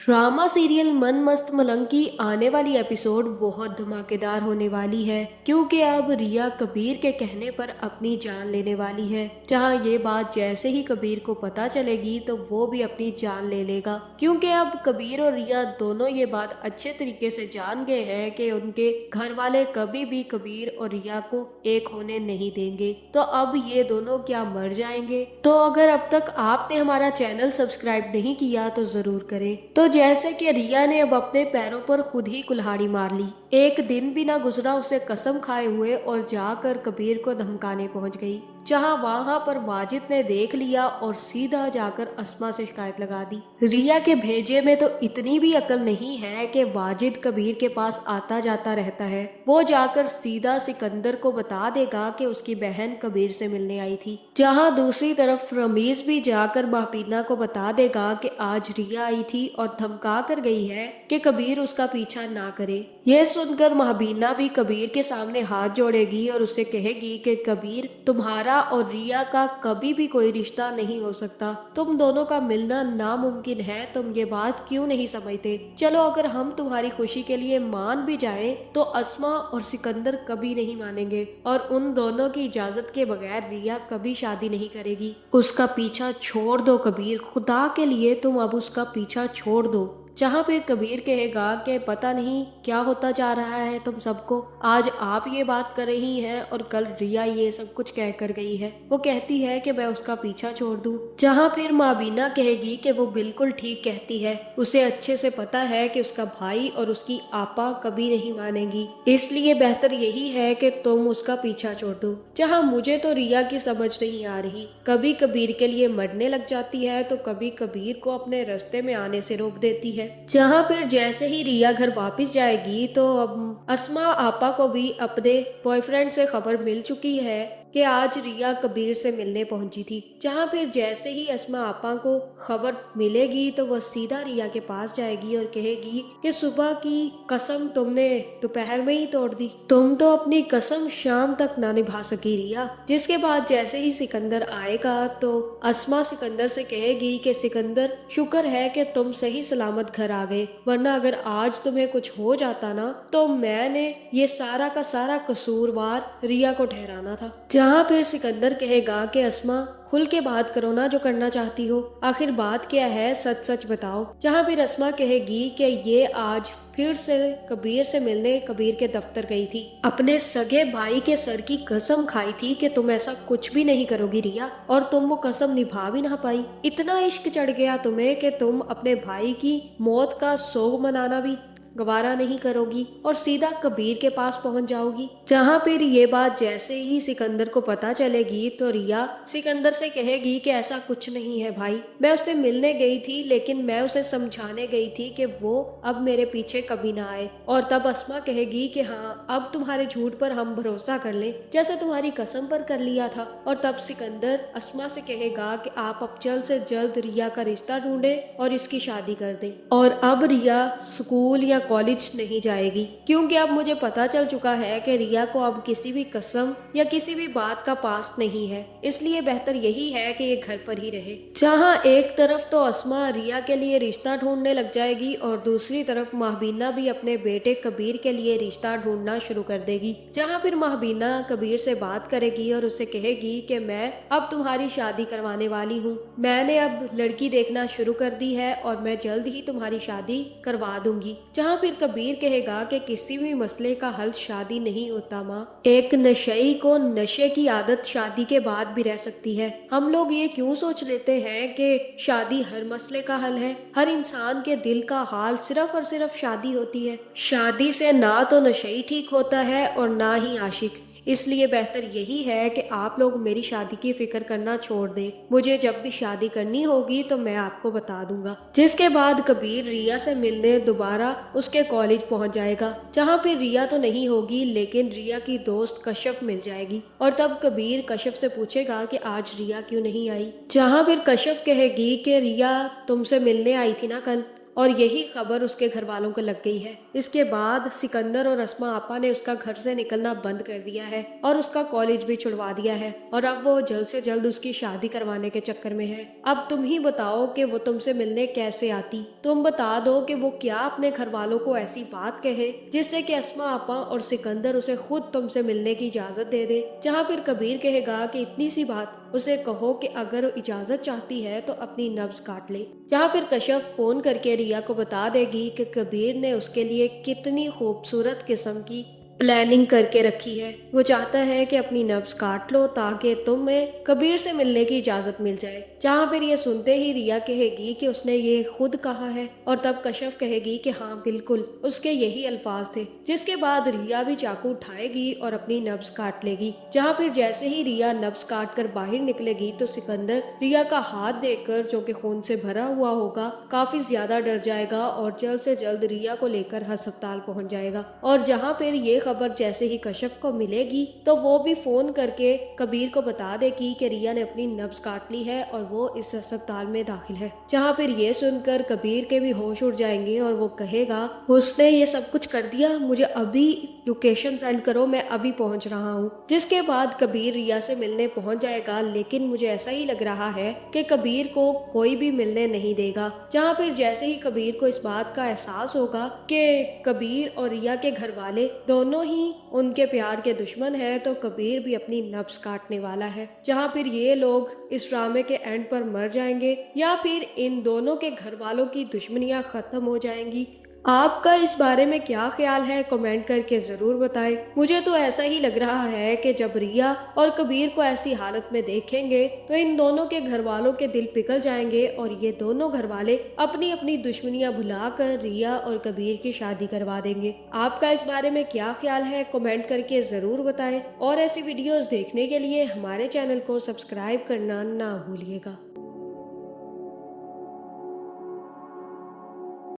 Drama serial मन मस्त मलंग की आने वाली एपिसोड बहुत धमाकेदार होने वाली है, क्योंकि अब रिया कबीर के कहने पर अपनी जान लेने वाली है। जहां ये बात जैसे ही कबीर को पता चलेगी तो वो भी अपनी जान ले लेगा, क्योंकि अब कबीर और रिया दोनों ये बात अच्छे तरीके से जान गए हैं कि उनके घर वाले कभी भी कबीर और रिया को एक होने नहीं देंगे। तो अब ये दोनों क्या मर जाएंगे? तो अगर अब तक आपने हमारा चैनल सब्सक्राइब नहीं किया तो जरूर करें। तो जैसे कि रिया ने अब अपने पैरों पर खुद ही कुल्हाड़ी मार ली। एक दिन भी ना गुजरा उसे कसम खाए हुए और जाकर कबीर को धमकाने पहुंच गई, जहां वहां पर वाजिद ने देख लिया और सीधा जाकर अस्मा से शिकायत लगा दी। रिया के भेजे में तो इतनी भी अकल नहीं है कि वाजिद कबीर के पास आता जाता रहता है। वो जाकर सीधा सिकंदर को बता देगा कि उसकी बहन कबीर से मिलने आई थी। जहां दूसरी तरफ रमीज भी जाकर महबीना को बता देगा कि आज रिया आई थी और धमका कर गई है कि कबीर उसका पीछा ना करे। यह सुनकर महबीना भी कबीर के सामने हाथ जोड़ेगी और उससे कहेगी कि कबीर, तुम्हारा और रिया का कभी भी कोई रिश्ता नहीं हो सकता। तुम दोनों का मिलना नामुमकिन है। तुम ये बात क्यों नहीं समझते? चलो, अगर हम तुम्हारी खुशी के लिए मान भी जाएं तो अस्मा और सिकंदर कभी नहीं मानेंगे और उन दोनों की इजाजत के बगैर रिया कभी शादी नहीं करेगी। उसका पीछा छोड़ दो कबीर, खुदा के लिए तुम अब उसका पीछा छोड़ दो। जहाँ पे कबीर कहेगा कि पता नहीं क्या होता जा रहा है तुम सबको, आज आप ये बात कर रही हैं और कल रिया ये सब कुछ कह कर गई है। वो कहती है कि मैं उसका पीछा छोड़ दूं। जहाँ फिर माबीना कहेगी कि वो बिल्कुल ठीक कहती है, उसे अच्छे से पता है कि उसका भाई और उसकी आपा कभी नहीं मानेगी, इसलिए बेहतर यही है कि तुम उसका पीछा छोड़ दो। जहाँ मुझे तो रिया की समझ नहीं आ रही, कभी कबीर के लिए मरने लग जाती है तो कभी कबीर को अपने रास्ते में आने से रोक देती है। जहाँ फिर जैसे ही रिया घर वापस जाएगी तो अब अस्मा आपा को भी अपने बॉयफ्रेंड से खबर मिल चुकी है कि आज रिया कबीर से मिलने पहुंची थी। जहाँ फिर जैसे ही अस्मा आपा को खबर मिलेगी तो वह सीधा रिया के पास जाएगी और कहेगी कि सुबह की कसम तुमने दोपहर में ही तोड़ दी। तुम तो अपनी कसम शाम तक ना निभा सकी रिया। जिसके बाद जैसे ही सिकंदर आएगा तो अस्मा सिकंदर से कहेगी कि सिकंदर, शुक्र है कि तुम सही सलामत घर आ गए, वरना अगर आज तुम्हें कुछ हो जाता ना तो मैंने ये सारा का सारा कसूरवार रिया को ठहराना था। जहाँ फिर सिकंदर कहेगा कि अस्मा, खुल के बात करो ना, जो करना चाहती हो, आखिर बात क्या है, सच सच बताओ। जहाँ फिर अस्मा कहेगी कि ये आज फिर से कबीर से मिलने कबीर के दफ्तर गई थी, अपने सगे भाई के सर की कसम खाई थी कि तुम ऐसा कुछ भी नहीं करोगी रिया, और तुम वो कसम निभा भी ना पाई। इतना इश्क चढ़ गया तुम्हें कि तुम अपने भाई की मौत का सोग मनाना भी गवारा नहीं करोगी और सीधा कबीर के पास पहुंच जाओगी। जहाँ फिर ये बात जैसे ही सिकंदर को पता चलेगी तो रिया सिकंदर से कहेगी कि ऐसा कुछ नहीं है भाई, मैं उससे मिलने गई थी, लेकिन मैं उसे समझाने गई थी कि वो अब मेरे पीछे कभी ना आए। और तब अस्मा कहेगी कि हाँ, अब तुम्हारे झूठ पर हम भरोसा कर लें, जैसे तुम्हारी कसम पर कर लिया था। और तब सिकंदर अस्मा से कहेगा कि आप अब जल्द से जल्द रिया का रिश्ता ढूंढे और इसकी शादी कर दें। और अब रिया स्कूल या कॉलेज नहीं जाएगी, क्योंकि अब मुझे पता चल चुका है कि रिया को अब किसी भी कसम या किसी भी बात का पास नहीं है, इसलिए बेहतर यही है कि ये घर पर ही रहे। जहाँ एक तरफ तो अस्मा रिया के लिए रिश्ता ढूंढने लग जाएगी और दूसरी तरफ महबीना भी अपने बेटे कबीर के लिए रिश्ता ढूंढना शुरू कर देगी। जहाँ फिर महबीना कबीर से बात करेगी और उसे कहेगी कि मैं अब तुम्हारी शादी करवाने वाली हूँ, मैंने अब लड़की देखना शुरू कर दी है और मैं जल्द ही तुम्हारी शादी करवा दूंगी। जहाँ फिर कबीर कहेगा कि किसी भी मसले का हल शादी नहीं होता माँ, एक नशेई को नशे की आदत शादी के बाद भी रह सकती है। हम लोग ये क्यों सोच लेते हैं कि शादी हर मसले का हल है? हर इंसान के दिल का हाल सिर्फ और सिर्फ शादी होती है। शादी से ना तो नशेई ठीक होता है और ना ही आशिक, इसलिए बेहतर यही है कि आप लोग मेरी शादी की फिक्र करना छोड़ दें। मुझे जब भी शादी करनी होगी तो मैं आपको बता दूंगा। जिसके बाद कबीर रिया से मिलने दोबारा उसके कॉलेज पहुंच जाएगा, जहां फिर रिया तो नहीं होगी लेकिन रिया की दोस्त कश्यप मिल जाएगी। और तब कबीर कश्यप से पूछेगा कि आज रिया क्यों नहीं आई। जहां फिर कश्यप कहेगी कि रिया तुमसे मिलने आई थी ना कल, और यही खबर उसके घर वालों को लग गई है। इसके बाद सिकंदर और अस्मा आपा ने उसका घर से निकलना बंद कर दिया है और उसका कॉलेज भी छुड़वा दिया है और अब वो जल्द से जल्द उसकी शादी करवाने के चक्कर में है। अब तुम ही बताओ कि वो तुमसे मिलने कैसे आती। तुम बता दो कि वो क्या अपने घर वालों को ऐसी बात कहे जिससे कि अस्मा आपा और सिकंदर उसे खुद तुमसे मिलने की इजाजत दे दे। जहाँ फिर कबीर कहेगा कि इतनी सी बात, उसे कहो कि अगर इजाजत चाहती है तो अपनी नब्ज काट ले। जहाँ फिर कश्यप फोन करके रिया को बता देगी कि कबीर ने उसके लिए कितनी खूबसूरत किस्म की प्लानिंग करके रखी है। वो चाहता है कि अपनी नब्ज काट लो ताकि तुम्हें कबीर से मिलने की इजाजत मिल जाए। जहाँ फिर ये सुनते ही रिया कहेगी कि उसने ये खुद कहा है और तब कश्यप कहेगी कि हाँ बिल्कुल उसके यही अल्फाज थे। जिसके बाद रिया भी चाकू उठाएगी और अपनी नब्ज काट लेगी। जहाँ फिर जैसे ही रिया नब्ज काट कर बाहर निकलेगी तो सिकंदर रिया का हाथ देखकर, जो कि खून से भरा हुआ होगा, काफी ज्यादा डर जाएगा और जल्द से जल्द रिया को लेकर अस्पताल पहुंच जाएगा। और जहाँ फिर ये खबर जैसे ही कश्यप को मिलेगी तो वो भी फोन करके कबीर को बता देगी कि रिया ने अपनी नब्ज काट ली है और वो इस अस्पताल में दाखिल है। जहाँ फिर ये सुनकर कबीर के भी होश उड़ जाएंगे और वो कहेगा उसने ये सब कुछ कर दिया, मुझे अभी लोकेशन सेंड करो, मैं अभी पहुंच रहा हूँ। जिसके बाद कबीर रिया से मिलने पहुंच जाएगा, लेकिन मुझे ऐसा ही लग रहा है कि कबीर को कोई भी मिलने नहीं देगा। जहाँ फिर जैसे ही कबीर को इस बात का एहसास होगा कि कबीर और रिया के घर वाले दोनों ही उनके प्यार के दुश्मन है तो कबीर भी अपनी नब्ज काटने वाला है। जहाँ फिर ये लोग इस ड्रामे के एंड पर मर जाएंगे या फिर इन दोनों के घर वालों की दुश्मनियां खत्म हो जाएंगी। आपका इस बारे में क्या ख्याल है, कमेंट करके जरूर बताएं। मुझे तो ऐसा ही लग रहा है कि जब रिया और कबीर को ऐसी हालत में देखेंगे तो इन दोनों के घर वालों के दिल पिघल जाएंगे और ये दोनों घर वाले अपनी अपनी दुश्मनियां भुलाकर रिया और कबीर की शादी करवा देंगे। आपका इस बारे में क्या ख्याल है, कमेंट करके जरूर बताएं और ऐसी वीडियोस देखने के लिए हमारे चैनल को सब्सक्राइब करना ना भूलिएगा।